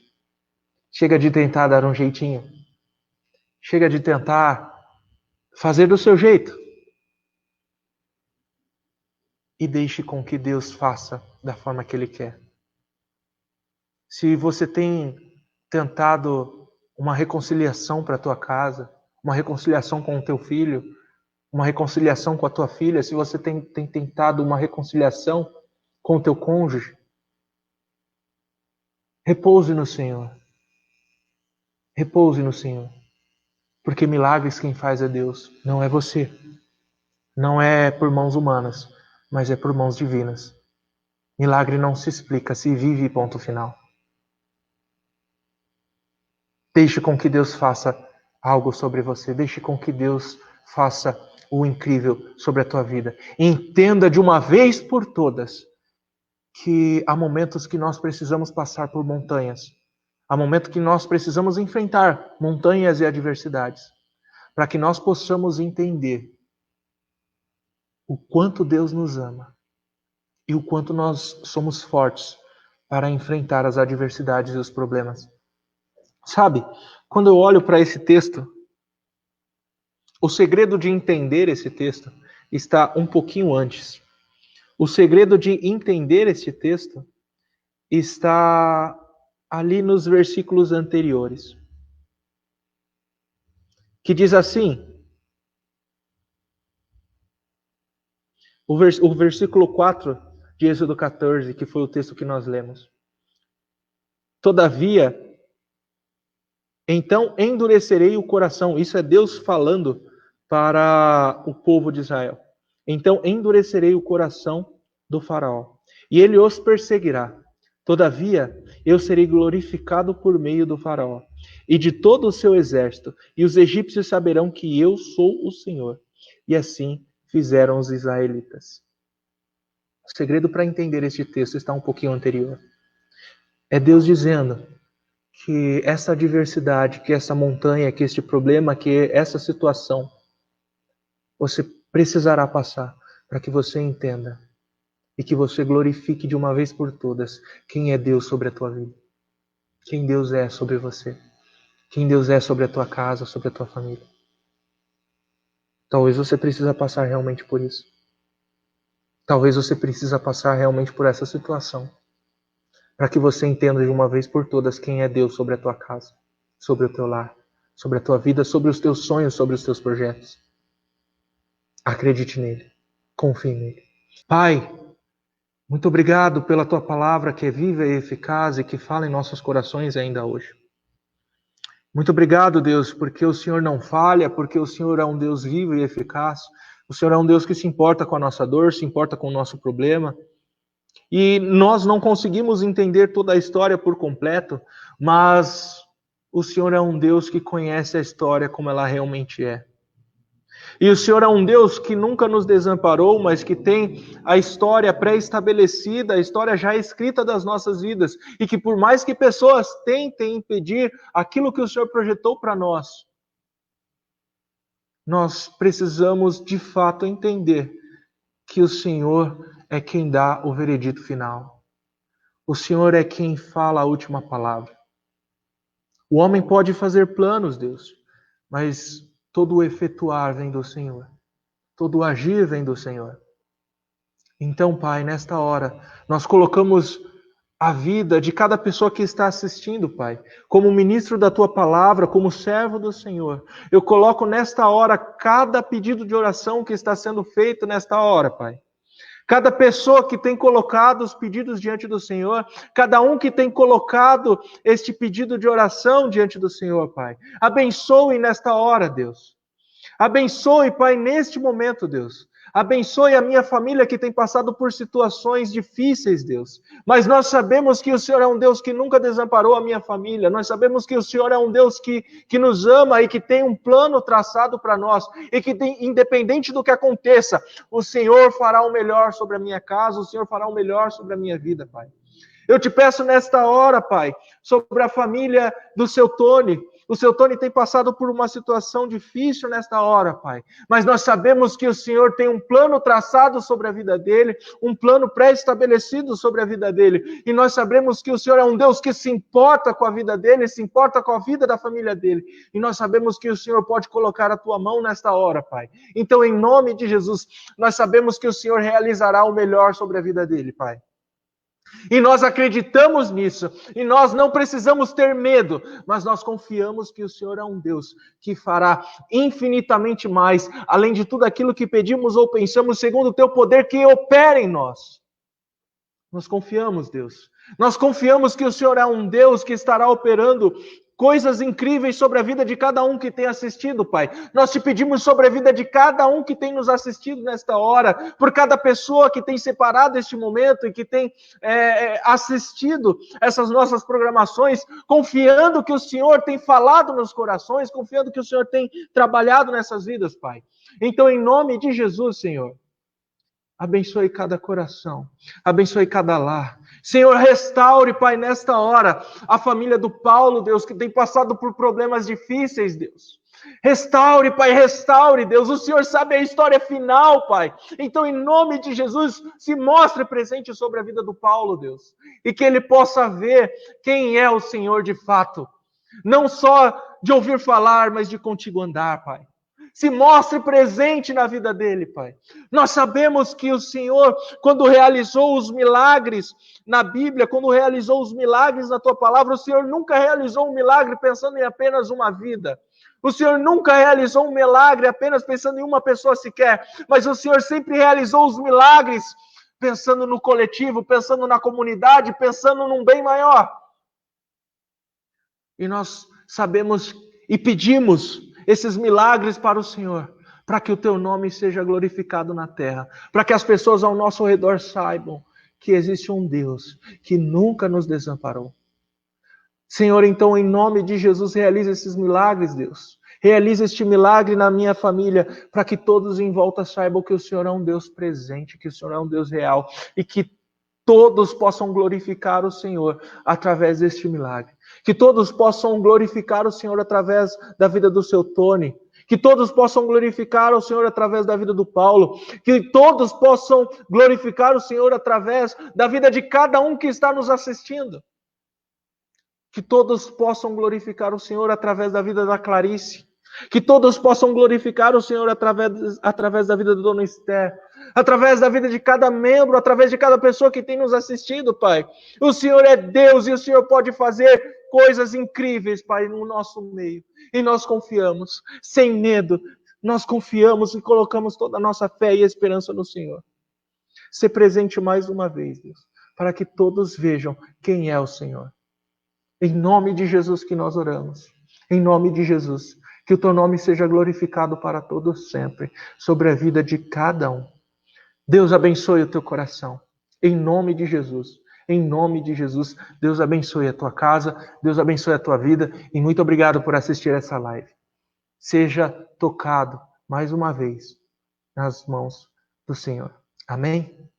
Chega de tentar dar um jeitinho. Chega de tentar fazer do seu jeito. E deixe com que Deus faça da forma que Ele quer. Se você tem tentado uma reconciliação para a tua casa, uma reconciliação com o teu filho, uma reconciliação com a tua filha, se você tem tentado uma reconciliação com o teu cônjuge, repouse no Senhor. Repouse no Senhor. Porque milagres quem faz é Deus, não é você. Não é por mãos humanas, mas é por mãos divinas. Milagre não se explica, se vive, ponto final. Deixe com que Deus faça algo sobre você. Deixe com que Deus faça o incrível sobre a tua vida. Entenda de uma vez por todas que há momentos que nós precisamos passar por montanhas. Há momentos que nós precisamos enfrentar montanhas e adversidades. Para que nós possamos entender o quanto Deus nos ama e o quanto nós somos fortes para enfrentar as adversidades e os problemas. Sabe, quando eu olho para esse texto, o segredo de entender esse texto está um pouquinho antes. O segredo de entender esse texto está ali nos versículos anteriores. Que diz assim, o versículo 4 de Êxodo 14, que foi o texto que nós lemos. Todavia, então endurecerei o coração. Isso é Deus falando para o povo de Israel. Então endurecerei o coração do faraó, e ele os perseguirá. Todavia, eu serei glorificado por meio do faraó e de todo o seu exército, e os egípcios saberão que eu sou o Senhor. E assim fizeram os israelitas. O segredo para entender este texto está um pouquinho anterior. É Deus dizendo que essa adversidade, que essa montanha, que este problema, que essa situação, você precisará passar para que você entenda e que você glorifique de uma vez por todas quem é Deus sobre a tua vida, quem Deus é sobre você, quem Deus é sobre a tua casa, sobre a tua família. Talvez você precisa passar realmente por isso. Talvez você precisa passar realmente por essa situação para que você entenda de uma vez por todas quem é Deus sobre a tua casa, sobre o teu lar, sobre a tua vida, sobre os teus sonhos, sobre os teus projetos. Acredite nele, confie nele. Pai, muito obrigado pela tua palavra que é viva e eficaz e que fala em nossos corações ainda hoje. Muito obrigado, Deus, porque o Senhor não falha, porque o Senhor é um Deus vivo e eficaz. O Senhor é um Deus que se importa com a nossa dor, se importa com o nosso problema. E nós não conseguimos entender toda a história por completo, mas o Senhor é um Deus que conhece a história como ela realmente é. E o Senhor é um Deus que nunca nos desamparou, mas que tem a história pré-estabelecida, a história já escrita das nossas vidas. E que por mais que pessoas tentem impedir aquilo que o Senhor projetou para nós, nós precisamos de fato entender que o Senhor é quem dá o veredito final. O Senhor é quem fala a última palavra. O homem pode fazer planos, Deus, mas todo o efetuar vem do Senhor. Todo o agir vem do Senhor. Então, Pai, nesta hora, nós colocamos a vida de cada pessoa que está assistindo, Pai, como ministro da Tua palavra, como servo do Senhor. Eu coloco nesta hora cada pedido de oração que está sendo feito nesta hora, Pai. Cada pessoa que tem colocado os pedidos diante do Senhor, cada um que tem colocado este pedido de oração diante do Senhor, Pai. Abençoe nesta hora, Deus. Abençoe, Pai, neste momento, Deus. Abençoe a minha família que tem passado por situações difíceis, Deus. Mas nós sabemos que o Senhor é um Deus que nunca desamparou a minha família. Nós sabemos que o Senhor é um Deus que nos ama e que tem um plano traçado para nós. E que, independente do que aconteça, o Senhor fará o melhor sobre a minha casa, o Senhor fará o melhor sobre a minha vida, Pai. Eu te peço nesta hora, Pai, sobre a família do seu Tony. O seu Tony tem passado por uma situação difícil nesta hora, Pai. Mas nós sabemos que o Senhor tem um plano traçado sobre a vida dele, um plano pré-estabelecido sobre a vida dele. E nós sabemos que o Senhor é um Deus que se importa com a vida dele, se importa com a vida da família dele. E nós sabemos que o Senhor pode colocar a tua mão nesta hora, Pai. Então, em nome de Jesus, nós sabemos que o Senhor realizará o melhor sobre a vida dele, Pai. E nós acreditamos nisso, e nós não precisamos ter medo, mas nós confiamos que o Senhor é um Deus que fará infinitamente mais, além de tudo aquilo que pedimos ou pensamos, segundo o teu poder que opera em nós. Nós confiamos, Deus. Nós confiamos que o Senhor é um Deus que estará operando coisas incríveis sobre a vida de cada um que tem assistido, Pai. Nós te pedimos sobre a vida de cada um que tem nos assistido nesta hora, por cada pessoa que tem separado este momento e que tem assistido essas nossas programações, confiando que o Senhor tem falado nos corações, confiando que o Senhor tem trabalhado nessas vidas, Pai. Então, em nome de Jesus, Senhor, abençoe cada coração, abençoe cada lar. Senhor, restaure, Pai, nesta hora, a família do Paulo, Deus, que tem passado por problemas difíceis, Deus. Restaure, Pai, restaure, Deus. O Senhor sabe a história final, Pai. Então, em nome de Jesus, se mostre presente sobre a vida do Paulo, Deus. E que ele possa ver quem é o Senhor de fato. Não só de ouvir falar, mas de contigo andar, Pai. Se mostre presente na vida dele, Pai. Nós sabemos que o Senhor, quando realizou os milagres na Bíblia, quando realizou os milagres na tua palavra, o Senhor nunca realizou um milagre pensando em apenas uma vida. O Senhor nunca realizou um milagre apenas pensando em uma pessoa sequer, mas o Senhor sempre realizou os milagres pensando no coletivo, pensando na comunidade, pensando num bem maior. E nós sabemos e pedimos esses milagres para o Senhor, para que o teu nome seja glorificado na terra, para que as pessoas ao nosso redor saibam que existe um Deus que nunca nos desamparou. Senhor, então, em nome de Jesus, realiza esses milagres, Deus. Realiza este milagre na minha família, para que todos em volta saibam que o Senhor é um Deus presente, que o Senhor é um Deus real, e que todos possam glorificar o Senhor através deste milagre. Que todos possam glorificar o Senhor através da vida do seu Tony. Que todos possam glorificar o Senhor através da vida do Paulo. Que todos possam glorificar o Senhor através da vida de cada um que está nos assistindo. Que todos possam glorificar o Senhor através da vida da Clarice. Que todos possam glorificar o Senhor através da vida do Dona Esther, através da vida de cada membro, através de cada pessoa que tem nos assistido, Pai. O Senhor é Deus e o Senhor pode fazer coisas incríveis, Pai, no nosso meio. E nós confiamos, sem medo, nós confiamos e colocamos toda a nossa fé e esperança no Senhor. Ser presente mais uma vez, Deus, para que todos vejam quem é o Senhor. Em nome de Jesus que nós oramos. Em nome de Jesus. Que o teu nome seja glorificado para todos sempre, sobre a vida de cada um. Deus abençoe o teu coração. Em nome de Jesus. Em nome de Jesus. Deus abençoe a tua casa. Deus abençoe a tua vida. E muito obrigado por assistir essa live. Seja tocado, mais uma vez, nas mãos do Senhor. Amém?